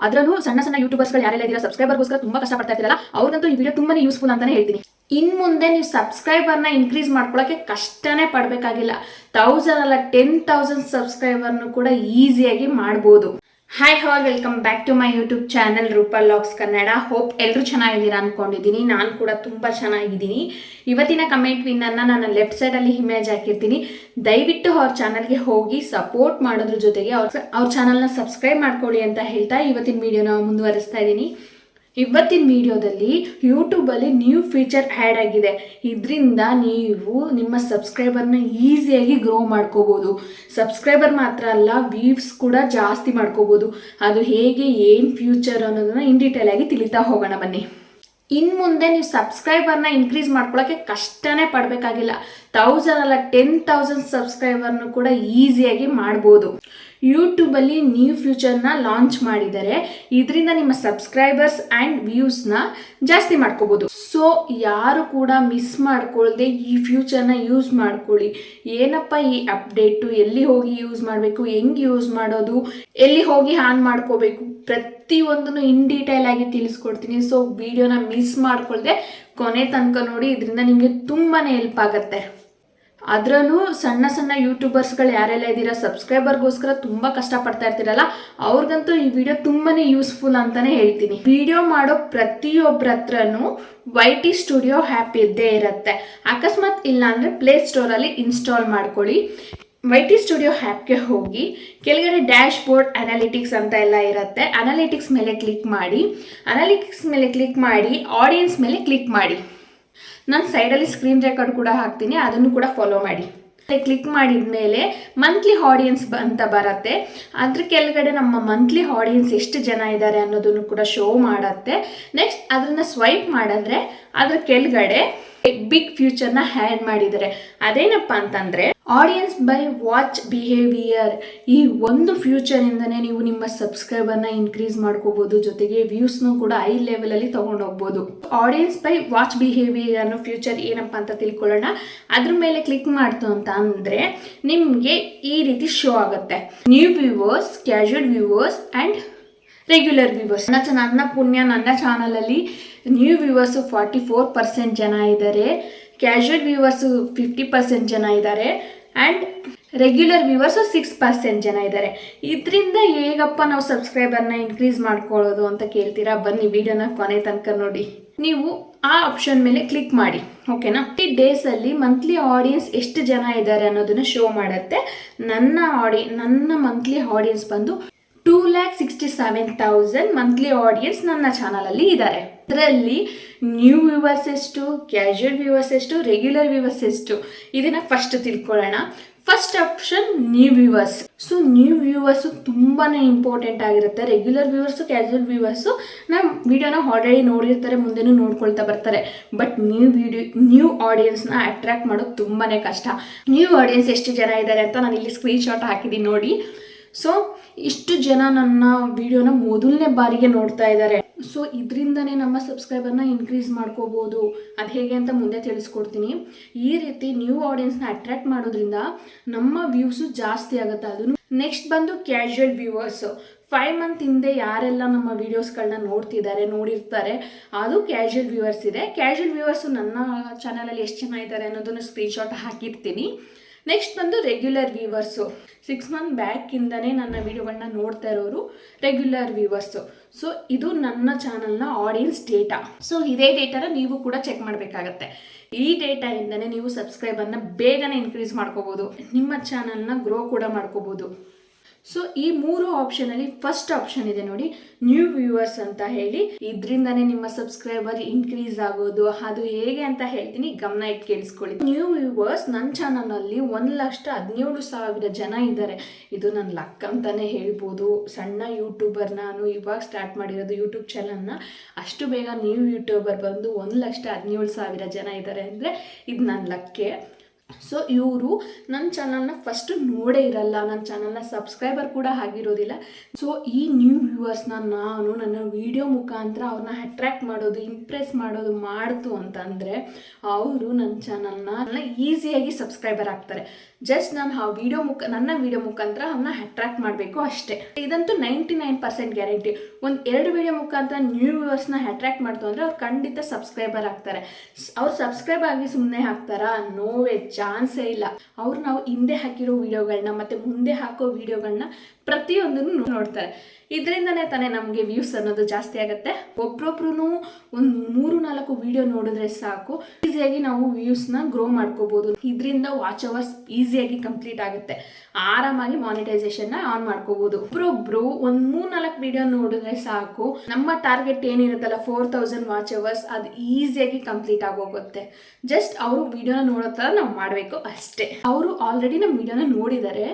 ಅದರಲ್ಲೂ ಸಣ್ಣ ಸಣ್ಣ ಯೂಟ್ಯೂಬರ್ಸ್ಗಳು ಯಾರೆಲ್ಲ ಇದ್ದೀರಾ ಸಬ್ಸ್ಕ್ರೈಬರ್ಗೋಸ್ಕರ ತುಂಬಾ ಕಷ್ಟಪಡ್ತಾ ಇರ್ತೀರಲ್ಲ ಅವ್ರಿಗಂತೂ ಈ ವಿಡಿಯೋ ತುಂಬಾನೇ ಯೂಸ್ಫುಲ್ ಅಂತಾನೆ ಹೇಳ್ತೀನಿ. ಇನ್ ಮುಂದೆ ನೀವು ಸಬ್ಸ್ಕ್ರೈಬರ್ನ ಇನ್ಕ್ರೀಸ್ ಮಾಡ್ಕೊಳ್ಳೋಕೆ ಕಷ್ಟನೇ ಪಡಬೇಕಾಗಿಲ್ಲ. 1000 ಅಲ್ಲ 10,000 ಸಬ್ಸ್ಕ್ರೈಬರ್ನು ಕೂಡ ಈಸಿಯಾಗಿ ಮಾಡ್ಬೋದು. Hi all, welcome back to my YouTube channel Roopa vlogs Kannada. Hope ಎಲ್ಲರೂ ಚೆನ್ನಾಗಿದ್ದೀರಾ ಅಂದ್ಕೊಂಡಿದ್ದೀನಿ. ನಾನು ಕೂಡ ತುಂಬ ಚೆನ್ನಾಗಿದ್ದೀನಿ. ಇವತ್ತಿನ ಕಮೆಂಟ್ ವಿನ್ನನ್ನು ನಾನು ಲೆಫ್ಟ್ ಸೈಡಲ್ಲಿ ಇಮೇಜ್ ಹಾಕಿರ್ತೀನಿ. ದಯವಿಟ್ಟು ಅವ್ರ ಚಾನಲ್ಗೆ ಹೋಗಿ ಸಪೋರ್ಟ್ ಮಾಡೋದ್ರ ಜೊತೆಗೆ ಅವ್ರ ಚಾನಲ್ನ ಸಬ್ಸ್ಕ್ರೈಬ್ ಮಾಡ್ಕೊಳ್ಳಿ ಅಂತ ಹೇಳ್ತಾ ಇವತ್ತಿನ ವಿಡಿಯೋನ ಮುಂದುವರಿಸ್ತಾ ಇದ್ದೀನಿ. ಇವತ್ತಿನ ವಿಡಿಯೋದಲ್ಲಿ ಯೂಟ್ಯೂಬಲ್ಲಿ ನ್ಯೂ ಫೀಚರ್ ಆ್ಯಡ್ ಆಗಿದೆ. ಇದರಿಂದ ನೀವು ನಿಮ್ಮ ಸಬ್ಸ್ಕ್ರೈಬರ್ನ ಈಸಿಯಾಗಿ ಗ್ರೋ ಮಾಡ್ಕೋಬೋದು. ಸಬ್ಸ್ಕ್ರೈಬರ್ ಮಾತ್ರ ಅಲ್ಲ, ವ್ಯೂಸ್ ಕೂಡ ಜಾಸ್ತಿ ಮಾಡ್ಕೋಬೋದು. ಅದು ಹೇಗೆ, ಏನು ಫ್ಯೂಚರ್ ಅನ್ನೋದನ್ನ ಇನ್ ಡೀಟೇಲ್ ಆಗಿ ತಿಳಿತಾ ಹೋಗೋಣ ಬನ್ನಿ. ಇನ್ನು ಮುಂದೆ ನೀವು ಸಬ್ಸ್ಕ್ರೈಬರ್ನ ಇನ್ಕ್ರೀಸ್ ಮಾಡ್ಕೊಳ್ಳೋಕ್ಕೆ ಕಷ್ಟನೇ ಪಡಬೇಕಾಗಿಲ್ಲ. 1000 ಅಲ್ಲ 10,000 ಸಬ್ಸ್ಕ್ರೈಬರ್ನು ಕೂಡ ಈಸಿಯಾಗಿ ಮಾಡ್ಬೋದು. ಯೂಟ್ಯೂಬಲ್ಲಿ ನ್ಯೂ ಫ್ಯೂಚರ್ನ ಲಾಂಚ್ ಮಾಡಿದ್ದಾರೆ. ಇದರಿಂದ ನಿಮ್ಮ ಸಬ್ಸ್ಕ್ರೈಬರ್ಸ್ ಆ್ಯಂಡ್ ವ್ಯೂಸ್ನ ಜಾಸ್ತಿ ಮಾಡ್ಕೋಬೋದು. ಸೊ ಯಾರು ಕೂಡ ಮಿಸ್ ಮಾಡ್ಕೊಳ್ದೆ ಈ ಫ್ಯೂಚರ್ನ ಯೂಸ್ ಮಾಡ್ಕೊಳ್ಳಿ. ಏನಪ್ಪ ಈ ಅಪ್ಡೇಟು, ಎಲ್ಲಿ ಹೋಗಿ ಯೂಸ್ ಮಾಡಬೇಕು, ಹೆಂಗೆ ಯೂಸ್ ಮಾಡೋದು, ಎಲ್ಲಿ ಹೋಗಿ ಆನ್ ಮಾಡ್ಕೋಬೇಕು, ಪ್ರತಿಯೊಂದನ್ನು ಇನ್ ಡೀಟೇಲ್ ಆಗಿ ತಿಳಿಸ್ಕೊಡ್ತೀನಿ. ಸೊ ವಿಡಿಯೋನ ಮಿಸ್ ಮಾಡ್ಕೊಳ್ದೆ ಕೊನೆ ತನಕ ನೋಡಿ. ಇದರಿಂದ ನಿಮಗೆ ತುಂಬಾ ಹೆಲ್ಪ್ ಆಗುತ್ತೆ. ಅದರಲ್ಲೂ ಸಣ್ಣ ಸಣ್ಣ ಯೂಟ್ಯೂಬರ್ಸ್ಗಳು ಯಾರೆಲ್ಲ ಇದ್ದೀರಾ ಸಬ್ಸ್ಕ್ರೈಬರ್ಗೋಸ್ಕರ ತುಂಬ ಕಷ್ಟಪಡ್ತಾ ಇರ್ತೀರಲ್ಲ ಅವ್ರಿಗಂತೂ ಈ ವಿಡಿಯೋ ತುಂಬಾ ಯೂಸ್ಫುಲ್ ಅಂತಲೇ ಹೇಳ್ತೀನಿ. ವಿಡಿಯೋ ಮಾಡೋ ಪ್ರತಿಯೊಬ್ಬರ ಹತ್ರನೂ YT ಸ್ಟುಡಿಯೋ ಆ್ಯಪ್ ಇದ್ದೇ ಇರುತ್ತೆ. ಅಕಸ್ಮಾತ್ ಇಲ್ಲ ಅಂದರೆ ಪ್ಲೇಸ್ಟೋರಲ್ಲಿ ಇನ್ಸ್ಟಾಲ್ ಮಾಡ್ಕೊಳ್ಳಿ. YT ಸ್ಟುಡಿಯೋ ಆ್ಯಪ್ಗೆ ಹೋಗಿ ಕೆಳಗಡೆ ಡ್ಯಾಶ್ ಬೋರ್ಡ್ ಅನಾಲಿಟಿಕ್ಸ್ ಅಂತ ಎಲ್ಲ ಇರುತ್ತೆ. ಅನಾಲಿಟಿಕ್ಸ್ ಮೇಲೆ ಕ್ಲಿಕ್ ಮಾಡಿ. ಅನಾಲಿಟಿಕ್ಸ್ ಮೇಲೆ ಕ್ಲಿಕ್ ಮಾಡಿ ಆಡಿಯನ್ಸ್ ಮೇಲೆ ಕ್ಲಿಕ್ ಮಾಡಿ. ನಾನು ಸೈಡಲ್ಲಿ ಸ್ಕ್ರೀನ್ ರೆಕಾರ್ಡ್ ಕೂಡ ಹಾಕ್ತೀನಿ, ಅದನ್ನು ಕೂಡ ಫಾಲೋ ಮಾಡಿ. ಕ್ಲಿಕ್ ಮಾಡಿದ ಮೇಲೆ ಮಂತ್ಲಿ ಆಡಿಯನ್ಸ್ ಅಂತ ಬರುತ್ತೆ. ಅದ್ರ ಕೆಳಗಡೆ ನಮ್ಮ ಮಂತ್ಲಿ ಆಡಿಯನ್ಸ್ ಎಷ್ಟು ಜನ ಇದ್ದಾರೆ ಅನ್ನೋದನ್ನು ಕೂಡ ಶೋ ಮಾಡುತ್ತೆ. ನೆಕ್ಸ್ಟ್ ಅದನ್ನು ಸ್ವೈಪ್ ಮಾಡಿದ್ರೆ ಅದ್ರ ಕೆಳಗಡೆ ಬಿಗ್ ಫ್ಯೂಚರ್ನ ಆ್ಯಡ್ ಮಾಡಿದ್ದಾರೆ. ಅದೇನಪ್ಪ ಅಂತಂದರೆ ಆಡಿಯನ್ಸ್ ಬೈ ವಾಚ್ ಬಿಹೇವಿಯರ್. ಈ ಒಂದು ಫ್ಯೂಚರಿಂದನೇ ನೀವು ನಿಮ್ಮ ಸಬ್ಸ್ಕ್ರೈಬರ್ನ ಇನ್ಕ್ರೀಸ್ ಮಾಡ್ಕೋಬೋದು, ಜೊತೆಗೆ ವ್ಯೂಸ್ನು ಕೂಡ ಹೈ ಲೆವೆಲಲ್ಲಿ ತೊಗೊಂಡೋಗ್ಬೋದು. ಆಡಿಯನ್ಸ್ ಬೈ ವಾಚ್ ಬಿಹೇವಿಯರ್ ಅನ್ನೋ ಫ್ಯೂಚರ್ ಏನಪ್ಪ ಅಂತ ತಿಳ್ಕೊಳ್ಳೋಣ. ಅದ್ರ ಮೇಲೆ ಕ್ಲಿಕ್ ಮಾಡ್ತು ಅಂತ ಅಂದರೆ ನಿಮಗೆ ಈ ರೀತಿ ಶೋ ಆಗುತ್ತೆ. New viewers, casual viewers and regular viewers. ನನ್ನ ಪುಣ್ಯ, ನನ್ನ ಚಾನಲಲ್ಲಿ ನ್ಯೂ ವ್ಯೂವರ್ಸು 44% ಜನ ಇದ್ದಾರೆ, ಕ್ಯಾಶುವಲ್ ವ್ಯೂವರ್ಸು 50% ಜನ ಇದ್ದಾರೆ ಆ್ಯಂಡ್ ರೆಗ್ಯುಲರ್ ವ್ಯೂವರ್ಸು 6% ಜನ ಇದ್ದಾರೆ. ಇದರಿಂದ ಹೇಗಪ್ಪ ನಾವು ಸಬ್ಸ್ಕ್ರೈಬರ್ನ ಇನ್ಕ್ರೀಸ್ ಮಾಡ್ಕೊಳ್ಳೋದು ಅಂತ ಕೇಳ್ತೀರಾ? ಬನ್ನಿ ವಿಡಿಯೋನ ಕೊನೆ ತನಕ ನೋಡಿ. ನೀವು ಆ ಆಪ್ಷನ್ ಮೇಲೆ ಕ್ಲಿಕ್ ಮಾಡಿ, ಓಕೆನಾ? ಈ ಡೇಸಲ್ಲಿ ಮಂತ್ಲಿ ಆಡಿಯನ್ಸ್ ಎಷ್ಟು ಜನ ಇದ್ದಾರೆ ಅನ್ನೋದನ್ನ ಶೋ ಮಾಡುತ್ತೆ. ನನ್ನ ಮಂತ್ಲಿ ಆಡಿಯನ್ಸ್ ಬಂದು 2,67,000 ಮಂತ್ಲಿ ಆಡಿಯನ್ಸ್ ನನ್ನ ಚಾನಲಲ್ಲಿ ಇದ್ದಾರೆ. ಅದರಲ್ಲಿ ನ್ಯೂ ವ್ಯೂವರ್ಸ್ ಎಷ್ಟು, ಕ್ಯಾಶುವಲ್ ವ್ಯೂವರ್ಸ್ ಎಷ್ಟು, ರೆಗ್ಯುಲರ್ ವ್ಯೂವರ್ಸ್ ಎಷ್ಟು, ಇದನ್ನು ಫಸ್ಟ್ ತಿಳ್ಕೊಳ್ಳೋಣ. First option new viewers. So new viewers ತುಂಬಾ ಇಂಪಾರ್ಟೆಂಟ್ ಆಗಿರುತ್ತೆ. ರೆಗ್ಯುಲರ್ ವ್ಯೂವರ್ಸು, ಕ್ಯಾಶುವಲ್ ವ್ಯೂವರ್ಸು ನಮ್ಮ ವಿಡಿಯೋನ ಆಲ್ರೆಡಿ ನೋಡಿರ್ತಾರೆ, ಮುಂದೆನೂ ನೋಡ್ಕೊಳ್ತಾ ಬರ್ತಾರೆ. ಬಟ್ ನ್ಯೂ ಆಡಿಯನ್ಸ್ನ ಅಟ್ರಾಕ್ಟ್ ಮಾಡೋದು ತುಂಬಾ ಕಷ್ಟ. ನ್ಯೂ ಆಡಿಯನ್ಸ್ ಎಷ್ಟು ಜನ ಇದ್ದಾರೆ ಅಂತ ನಾನು ಇಲ್ಲಿ ಸ್ಕ್ರೀನ್ಶಾಟ್ ಹಾಕಿದ್ದೀನಿ ನೋಡಿ. ಸೊ ಇಷ್ಟು ಜನ ನನ್ನ ವಿಡಿಯೋನ ಮೊದಲನೇ ಬಾರಿಗೆ ನೋಡ್ತಾ ಇದ್ದಾರೆ. ಸೊ ಇದರಿಂದನೇ ನಮ್ಮ ಸಬ್ಸ್ಕ್ರೈಬರ್ನ ಇನ್ಕ್ರೀಸ್ ಮಾಡ್ಕೋಬೋದು. ಅದು ಹೇಗೆ ಅಂತ ಮುಂದೆ ತಿಳಿಸ್ಕೊಡ್ತೀನಿ. ಈ ರೀತಿ ನ್ಯೂ ಆಡಿಯನ್ಸ್ನ ಅಟ್ರಾಕ್ಟ್ ಮಾಡೋದ್ರಿಂದ ನಮ್ಮ ವ್ಯೂಸು ಜಾಸ್ತಿ ಆಗುತ್ತೆ. ಅದು ನೆಕ್ಸ್ಟ್ ಬಂದು ಕ್ಯಾಶುವಲ್ ವ್ಯೂವರ್ಸು. 5 ಮಂತ್ ಹಿಂದೆ ಯಾರೆಲ್ಲ ನಮ್ಮ ವೀಡಿಯೋಸ್ಗಳನ್ನ ನೋಡಿರ್ತಾರೆ, ಅದು ಕ್ಯಾಶುವಲ್ ವ್ಯೂವರ್ಸ್ ಇದೆ. ಕ್ಯಾಶುವಲ್ ವ್ಯೂವರ್ಸು ನನ್ನ ಚಾನಲಲ್ಲಿ ಎಷ್ಟು ಜನ ಇದ್ದಾರೆ ಅನ್ನೋದನ್ನು ಸ್ಕ್ರೀನ್ಶಾಟ್ ಹಾಕಿರ್ತೀನಿ. ನೆಕ್ಸ್ಟ್ ಬಂದು ರೆಗ್ಯುಲರ್ ವ್ಯೂವರ್ಸು. 6 ಮಂತ್ ಬ್ಯಾಕಿಂದನೇ ನನ್ನ ವಿಡಿಯೋಗಳನ್ನ ನೋಡ್ತಾ ಇರೋರು ರೆಗ್ಯುಲರ್ ವ್ಯೂವರ್ಸು. ಸೊ ಇದು ನನ್ನ ಚಾನಲ್ನ ಆಡಿಯನ್ಸ್ ಡೇಟಾ. ಸೊ ಇದೇ ಡೇಟಾನ ನೀವು ಕೂಡ ಚೆಕ್ ಮಾಡಬೇಕಾಗತ್ತೆ. ಈ ಡೇಟಾಯಿಂದನೇ ನೀವು ಸಬ್ಸ್ಕ್ರೈಬರ್ನ ಬೇಗನೆ ಇನ್ಕ್ರೀಸ್ ಮಾಡ್ಕೋಬೋದು, ನಿಮ್ಮ ಚಾನಲ್ನ ಗ್ರೋ ಕೂಡ ಮಾಡ್ಕೋಬೋದು. ಸೊ ಈ 3 ಆಪ್ಷನಲ್ಲಿ ಫಸ್ಟ್ ಆಪ್ಷನ್ ಇದೆ ನೋಡಿ, ನ್ಯೂ ವ್ಯೂವರ್ಸ್ ಅಂತ ಹೇಳಿ. ಇದರಿಂದನೇ ನಿಮ್ಮ ಸಬ್ಸ್ಕ್ರೈಬರ್ ಇನ್ಕ್ರೀಸ್ ಆಗೋದು. ಅದು ಹೇಗೆ ಅಂತ ಹೇಳ್ತೀನಿ, ಗಮನ ಇಟ್ಟು ಕೇಳಿಸ್ಕೊಳ್ಳಿ. ನ್ಯೂ ವ್ಯೂವರ್ಸ್ ನನ್ನ ಚಾನಲಲ್ಲಿ 1,17,000 ಜನ ಇದ್ದಾರೆ. ಇದು ನನ್ನ ಲಕ್ ಅಂತಾನೆ ಹೇಳ್ಬೋದು. ಸಣ್ಣ ಯೂಟ್ಯೂಬರ್ ನಾನು, ಇವಾಗ ಸ್ಟಾರ್ಟ್ ಮಾಡಿರೋದು ಯೂಟ್ಯೂಬ್ ಚಾನಲ್ನ. ಅಷ್ಟು ಬೇಗ ನ್ಯೂ ಯೂಟ್ಯೂಬರ್ ಬಂದು 1,17,000 ಜನ ಇದ್ದಾರೆ ಅಂದರೆ ಇದು ನನ್ನ ಲಕ್ಕೆ. ಸೊ ಇವರು ನನ್ನ ಚಾನಲ್ನ ಫಸ್ಟ್ ನೋಡೇ ಇರಲ್ಲ, ನನ್ನ ಚಾನಲ್ನ ಸಬ್ಸ್ಕ್ರೈಬರ್ ಕೂಡ ಆಗಿರೋದಿಲ್ಲ. ಸೊ ಈ ನ್ಯೂ ವ್ಯೂವರ್ಸ್ನ ನಾನು ನನ್ನ ವಿಡಿಯೋ ಮುಖಾಂತರ ಅವ್ರನ್ನ ಅಟ್ರ್ಯಾಕ್ಟ್ ಮಾಡೋದು, ಇಂಪ್ರೆಸ್ ಮಾಡೋದು ಮಾಡ್ತು ಅಂತಂದರೆ ಅವರು ನನ್ನ ಚಾನಲ್ನ ಈಸಿಯಾಗಿ ಸಬ್ಸ್ಕ್ರೈಬರ್ ಆಗ್ತಾರೆ. ಜಸ್ಟ್ ನಾನು ಆ ನನ್ನ ವಿಡಿಯೋ ಮುಖಾಂತರ ಅವನ್ನ ಅಟ್ರಾಕ್ಟ್ ಮಾಡಬೇಕು ಅಷ್ಟೇ. ಇದಂತೂ 99% ಗ್ಯಾರಂಟಿ. ಒಂದು 2 ವಿಡಿಯೋ ಮುಖಾಂತರ ನ್ಯೂ ವ್ಯೂವರ್ಸ್ನ ಅಟ್ರಾಕ್ಟ್ ಮಾಡ್ತು ಅಂದರೆ ಅವ್ರು ಖಂಡಿತ ಸಬ್ಸ್ಕ್ರೈಬರ್ ಆಗ್ತಾರೆ. ಅವ್ರು ಸಬ್ಸ್ಕ್ರೈಬ್ ಆಗಿ ಸುಮ್ಮನೆ ಹಾಕ್ತಾರಾ? ನೋವೇ ಚಾನ್ಸೇ ಇಲ್ಲ. ಅವ್ರು ನಾವು ಹಿಂದೆ ಹಾಕಿರೋ ವಿಡಿಯೋಗಳನ್ನ ಮತ್ತು ಮುಂದೆ ಹಾಕೋ ವಿಡಿಯೋಗಳನ್ನ ಪ್ರತಿಯೊಂದನ್ನು ನೋಡ್ತಾರೆ. ಇದರಿಂದನೇ ತಾನೇ ನಮಗೆ ವ್ಯೂಸ್ ಅನ್ನೋದು ಜಾಸ್ತಿ ಆಗುತ್ತೆ. ಒಬ್ರೊಬ್ರು ಒಂದು 3-4 ವಿಡಿಯೋ ನೋಡಿದ್ರೆ ಸಾಕು, ಈಸಿಯಾಗಿ ನಾವು ವ್ಯೂಸ್ನ ಗ್ರೋ ಮಾಡ್ಕೋಬೋದು. ಇದರಿಂದ ವಾಚ್ ಅವರ್ಸ್ ಈಸಿಯಾಗಿ ಕಂಪ್ಲೀಟ್ ಆಗುತ್ತೆ. ಆರಾಮಾಗಿ ಮಾನಿಟೈಸೇಷನ್ನ ಆನ್ ಮಾಡ್ಕೋಬೋದು. ಒಬ್ರೊಬ್ರು ಒಂದು 3-4 ವಿಡಿಯೋ ನೋಡಿದ್ರೆ ಸಾಕು, ನಮ್ಮ ಟಾರ್ಗೆಟ್ ಏನಿರುತ್ತಲ್ಲ 4000 ವಾಚ್ ಅವರ್ಸ್, ಅದು ಈಸಿಯಾಗಿ ಕಂಪ್ಲೀಟ್ ಆಗೋಗುತ್ತೆ. ಜಸ್ಟ್ ಅವರು ವಿಡಿಯೋನ ನೋಡೋ ಥರ ನಾವು ಮಾಡಬೇಕು ಅಷ್ಟೇ. ಅವರು ಆಲ್ರೆಡಿ ನಮ್ಮ ವಿಡಿಯೋನ ನೋಡಿದ್ದಾರೆ,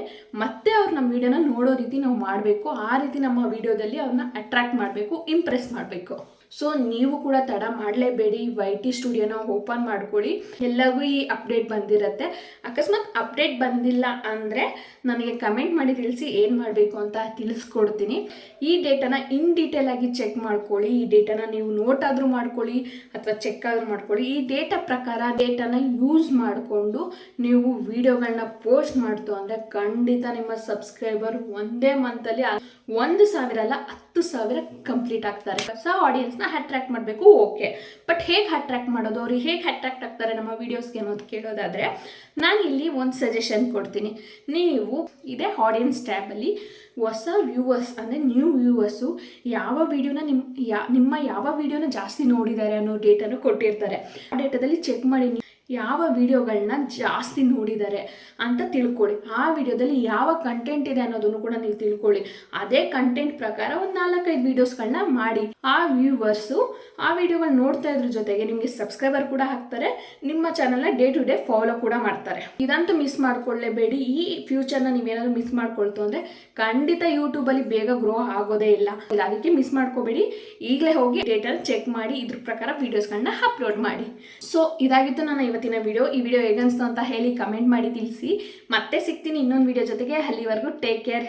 ಮತ್ತೆ ಅವ್ರು ನಮ್ಮ ವಿಡಿಯೋನ ನೋಡೋ ರೀತಿ ನಾವು ಮಾಡಬೇಕು. ಆ ರೀತಿ ನಮ್ಮ ವಿಡಿಯೋದಲ್ಲಿ ಅವ್ರನ್ನ ಅಟ್ರಾಕ್ಟ್ ಮಾಡಬೇಕು, ಇಂಪ್ರೆಸ್ ಮಾಡಬೇಕು. ಸೊ ನೀವು ಕೂಡ ತಡ ಮಾಡಲೇಬೇಡಿ, YT ಸ್ಟುಡಿಯೋನ ಓಪನ್ ಮಾಡ್ಕೊಳ್ಳಿ. ಎಲ್ಲರಿಗೂ ಈ ಅಪ್ಡೇಟ್ ಬಂದಿರುತ್ತೆ. ಅಕಸ್ಮಾತ್ ಅಪ್ಡೇಟ್ ಬಂದಿಲ್ಲ ಅಂದರೆ ನನಗೆ ಕಮೆಂಟ್ ಮಾಡಿ ತಿಳಿಸಿ, ಏನು ಮಾಡಬೇಕು ಅಂತ ತಿಳಿಸ್ಕೊಡ್ತೀನಿ. ಈ ಡೇಟಾನ ಇನ್ ಡೀಟೇಲ್ ಆಗಿ ಚೆಕ್ ಮಾಡ್ಕೊಳ್ಳಿ. ಈ ಡೇಟಾನ ನೀವು ನೋಟ್ ಆದರೂ ಮಾಡ್ಕೊಳ್ಳಿ ಅಥವಾ ಚೆಕ್ ಆದರೂ ಮಾಡ್ಕೊಳ್ಳಿ. ಈ ಡೇಟಾನ ಯೂಸ್ ಮಾಡಿಕೊಂಡು ನೀವು ವಿಡಿಯೋಗಳನ್ನ ಪೋಸ್ಟ್ ಮಾಡ್ತು ಅಂದರೆ ಖಂಡಿತ ನಿಮ್ಮ ಸಬ್ಸ್ಕ್ರೈಬರ್ ಒಂದೇ ಮಂತಲ್ಲಿ 1,000 ಅಲ್ಲ 10,000 ಕಂಪ್ಲೀಟ್ ಆಗ್ತಾರೆ. ಹೊಸ ಆಡಿಯನ್ಸ್ನ ಅಟ್ರಾಕ್ಟ್ ಮಾಡಬೇಕು, ಓಕೆ. ಬಟ್ ಹೇಗೆ ಅಟ್ರಾಕ್ಟ್ ಮಾಡೋದು, ಅವ್ರಿಗೆ ಹೇಗೆ ಅಟ್ರಾಕ್ಟ್ ಆಗ್ತಾರೆ ನಮ್ಮ ವೀಡಿಯೋಸ್ಗೆ ಅನ್ನೋದು ಕೇಳೋದಾದರೆ, ನಾನು ಇಲ್ಲಿ ಒಂದು ಸಜೆಷನ್ ಕೊಡ್ತೀನಿ. ನೀವು ಇದೇ ಆಡಿಯನ್ಸ್ ಟ್ಯಾಬಲ್ಲಿ ಹೊಸ ವ್ಯೂವರ್ಸ್ ಅಂದರೆ ನ್ಯೂ ವ್ಯೂವರ್ಸು ಯಾವ ವಿಡಿಯೋನ ನಿಮ್ಮ ಯಾವ ವಿಡಿಯೋನ ಜಾಸ್ತಿ ನೋಡಿದ್ದಾರೆ ಅನ್ನೋ ಡೇಟಾನು ಕೊಟ್ಟಿರ್ತಾರೆ. ಆ ಡೇಟಾದಲ್ಲಿ ಚೆಕ್ ಮಾಡಿ ಯಾವ ವಿಡಿಯೋಗಳನ್ನ ಜಾಸ್ತಿ ನೋಡಿದ್ದಾರೆ ಅಂತ ತಿಳ್ಕೊಳ್ಳಿ. ಆ ವಿಡಿಯೋದಲ್ಲಿ ಯಾವ ಕಂಟೆಂಟ್ ಇದೆ ಅನ್ನೋದನ್ನು ಕೂಡ ನೀವು ತಿಳ್ಕೊಳ್ಳಿ. ಅದೇ ಕಂಟೆಂಟ್ ಪ್ರಕಾರ ಒಂದು 4-5 ವಿಡಿಯೋಸ್ಗಳನ್ನ ಮಾಡಿ. ಆ ವ್ಯೂವರ್ಸು ಆ ವಿಡಿಯೋಗಳು ನೋಡ್ತಾ ಇದ್ರ ಜೊತೆಗೆ ನಿಮಗೆ ಸಬ್ಸ್ಕ್ರೈಬರ್ ಕೂಡ ಆಗ್ತಾರೆ, ನಿಮ್ಮ ಚಾನಲ್ನ ಡೇ ಟು ಡೇ ಫಾಲೋ ಕೂಡ ಮಾಡ್ತಾರೆ. ಇದಂತೂ ಮಿಸ್ ಮಾಡ್ಕೊಳ್ಳೇಬೇಡಿ. ಈ ಫ್ಯೂಚರ್ನ ನೀವೇನಾದರೂ ಮಿಸ್ ಮಾಡ್ಕೊಳ್ತು ಅಂದರೆ ಖಂಡಿತ ಯೂಟ್ಯೂಬಲ್ಲಿ ಬೇಗ ಗ್ರೋ ಆಗೋದೇ ಇಲ್ಲ. ಅದಕ್ಕೆ ಮಿಸ್ ಮಾಡ್ಕೋಬೇಡಿ. ಈಗಲೇ ಹೋಗಿ ಡೇಟಾ ಚೆಕ್ ಮಾಡಿ ಇದ್ರ ಪ್ರಕಾರ ವಿಡಿಯೋಸ್ಗಳನ್ನ ಅಪ್ಲೋಡ್ ಮಾಡಿ. ಸೊ ಇದಾಗಿತ್ತು ನನ್ನ ಇವತ್ತಿನ ವಿಡಿಯೋ. ಈ ವಿಡಿಯೋ ಹೇಗನ್ನಿಸ್ತು ಅಂತ ಹೇಳಿ ಕಮೆಂಟ್ ಮಾಡಿ ತಿಳಿಸಿ. ಮತ್ತೆ ಸಿಗ್ತೀನಿ ಇನ್ನೊಂದು ವಿಡಿಯೋ ಜೊತೆಗೆ. ಅಲ್ಲಿವರೆಗೂ ಟೇಕ್ ಕೇರ್.